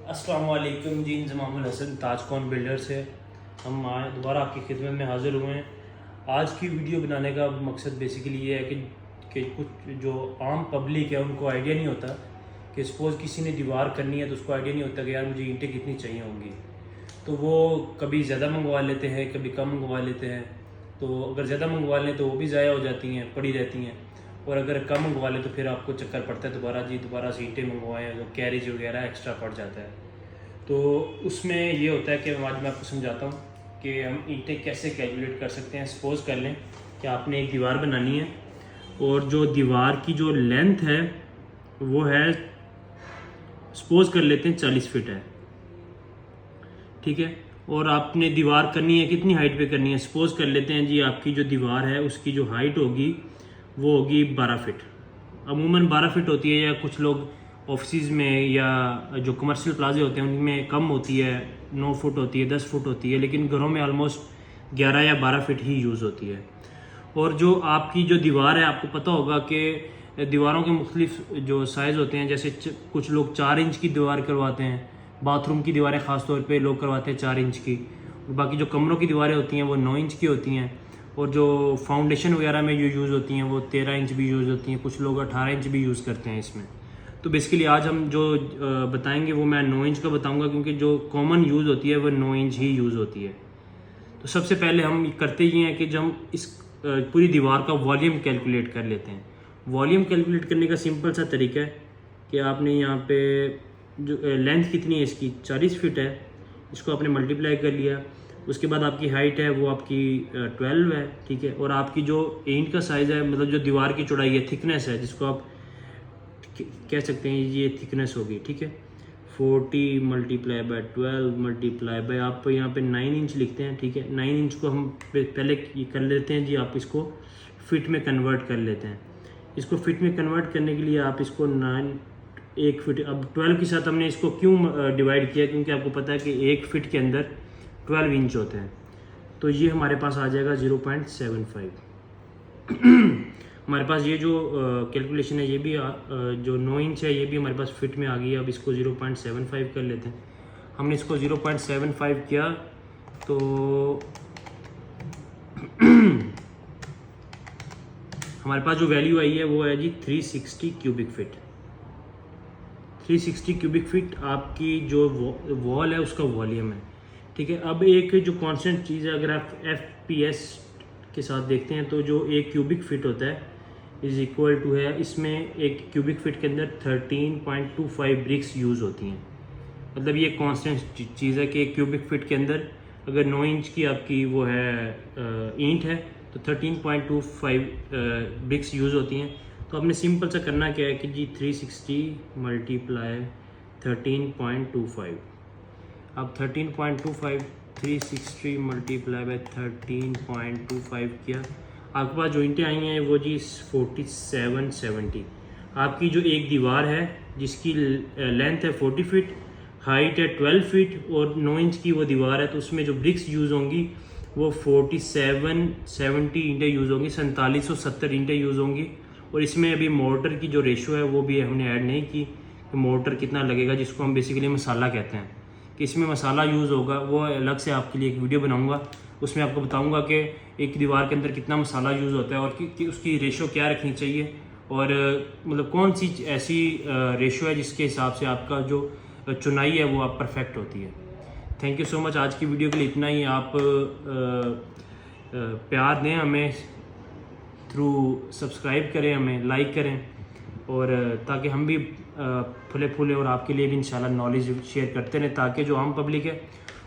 अस्सलाम वालेकुम जी, इंजमामुल हसन ताजकॉन बिल्डर से हम दोबारा आपकी खिदमत में हाज़िर हुए हैं। आज की वीडियो बनाने का मकसद बेसिकली ये है कि कुछ जो आम पब्लिक है उनको आइडिया नहीं होता कि सपोज़ किसी ने दीवार करनी है तो उसको आइडिया नहीं होता कि यार मुझे ईंटें कितनी चाहिए होंगी, तो वो कभी ज़्यादा मंगवा लेते हैं, कभी कम मंगवा लेते हैं। तो अगर ज़्यादा मंगवा लें तो वो भी ज़ाया हो जाती हैं, पड़ी रहती हैं, और अगर कम मंगवा लें तो फिर आपको चक्कर पड़ता है दोबारा से ईंटें मंगवाएं, जो कैरेज वगैरह एक्स्ट्रा पड़ जाता है। तो उसमें ये होता है कि आज मैं आपको समझाता हूँ कि हम ईंटें कैसे कैलकुलेट कर सकते हैं। सपोज़ कर लें कि आपने एक दीवार बनानी है और जो दीवार की जो लेंथ है वो है, सपोज़ कर लेते हैं 40 फीट है, ठीक है। और आपने दीवार करनी है, कितनी हाइट पे करनी है, सपोज़ कर लेते हैं जी आपकी जो दीवार है उसकी जो हाइट होगी वो होगी 12 फीट। अमूमन 12 फीट होती है, या कुछ लोग ऑफिस में या जो कमर्शियल प्लाजे होते हैं उनमें कम होती है, 9 फुट होती है, 10 फुट होती है, लेकिन घरों में ऑलमोस्ट 11 या 12 फीट ही यूज़ होती है। और जो आपकी जो दीवार है, आपको पता होगा कि दीवारों के मुख्तलिफ जो साइज़ होते हैं, जैसे कुछ लोग 4 इंच की दीवार करवाते हैं, बाथरूम की दीवारें ख़ास तौर पे लोग करवाते हैं 4 इंच की, और बाकी जो कमरों की दीवारें होती हैं वो 9 इंच की होती हैं, और जो फाउंडेशन वगैरह में जो यूज़ होती हैं वो 13 इंच भी यूज़ होती हैं, कुछ लोग 18 इंच भी यूज़ करते हैं इसमें। तो बेसिकली आज हम जो बताएंगे वो मैं 9 इंच का बताऊंगा, क्योंकि जो कॉमन यूज़ होती है वो 9 इंच ही यूज़ होती है। तो सबसे पहले हम करते ही हैं कि जब हम इस पूरी दीवार का वॉल्यूम कैलकुलेट कर लेते हैं। वॉल्यूम कैलकुलेट करने का सिंपल सा तरीका है कि आपने यहाँ पे जो लेंथ कितनी है इसकी 40 फीट है, इसको आपने मल्टीप्लाई कर लिया। उसके बाद आपकी हाइट है वो आपकी 12 है, ठीक है। और आपकी जो ईंट का साइज़ है, मतलब जो दीवार की चौड़ाई है, थिकनेस है, जिसको आप कह सकते हैं ये थिकनेस होगी, ठीक है। 40 मल्टीप्लाई बाय 12 मल्टीप्लाई बाय, आप यहाँ पे 9 इंच लिखते हैं, ठीक है। 9 इंच को हम पहले ये कर लेते हैं जी, आप इसको फिट में कन्वर्ट कर लेते हैं। इसको फिट में कन्वर्ट करने के लिए आप इसको 1 फिट, अब 12 के साथ हमने इसको क्यों डिवाइड किया, क्योंकि आपको पता है कि 1 फिट के अंदर 12 इंच होते हैं। तो ये हमारे पास आ जाएगा 0.75। हमारे पास ये जो कैलकुलेशन है ये भी जो 9 इंच है ये भी हमारे पास फिट में आ गई है। अब इसको 0.75 कर लेते हैं। हमने इसको 0.75 किया तो हमारे पास जो वैल्यू आई है वो है जी 360 क्यूबिक फीट। 360 क्यूबिक फीट आपकी जो वॉल है उसका वॉल्यूम है, ठीक है। अब एक जो कांस्टेंट चीज़ है, अगर आप FPS के साथ देखते हैं तो जो एक क्यूबिक फीट होता है इज इक्वल टू है, इसमें एक क्यूबिक फीट के अंदर 13.25 ब्रिक्स यूज़ होती हैं। मतलब ये कांस्टेंट चीज़ है कि एक क्यूबिक फीट के अंदर अगर 9 इंच की आपकी वो है ईंट है तो 13.25 ब्रिक्स यूज़ होती हैं। तो आपने सिंपल सा करना क्या है कि जी 360 मल्टीप्लाई 13.25, अब 13.25 360 मल्टीप्लाई बाय 13.25 किया, आपके पास जो ईंटें आई हैं वो जी 4770। आपकी जो एक दीवार है जिसकी लेंथ है 40 फीट, हाइट है 12 फीट और 9 इंच की वो दीवार है, तो उसमें जो ब्रिक्स यूज़ होंगी वो 4770 ईंटें यूज़ होंगी, 4770 ईंटें यूज़ होंगी। और इसमें अभी मोर्टर की जो रेशो है वो भी हमने ऐड नहीं की कि मोर्टर कितना लगेगा, जिसको हम बेसिकली मसाला कहते हैं, कि इसमें मसाला यूज़ होगा। वो अलग से आपके लिए एक वीडियो बनाऊंगा, उसमें आपको बताऊंगा कि एक दीवार के अंदर कितना मसाला यूज़ होता है और कि उसकी रेशो क्या रखनी चाहिए, और मतलब कौन सी ऐसी रेशो है जिसके हिसाब से आपका जो चुनाई है वो आप परफेक्ट होती है। Thank you so much. आज की वीडियो के लिए इतना ही। आप प्यार दें हमें थ्रू सब्सक्राइब करें, हमें लाइक करें, और ताकि हम भी फूले फूले और आपके लिए भी इंशाल्लाह नॉलेज शेयर करते रहें, ताकि जो आम पब्लिक है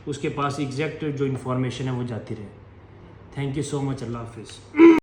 उसके पास एग्जैक्ट जो इन्फॉर्मेशन है वो जाती रहे। Thank you so much. Allah हाफिज़।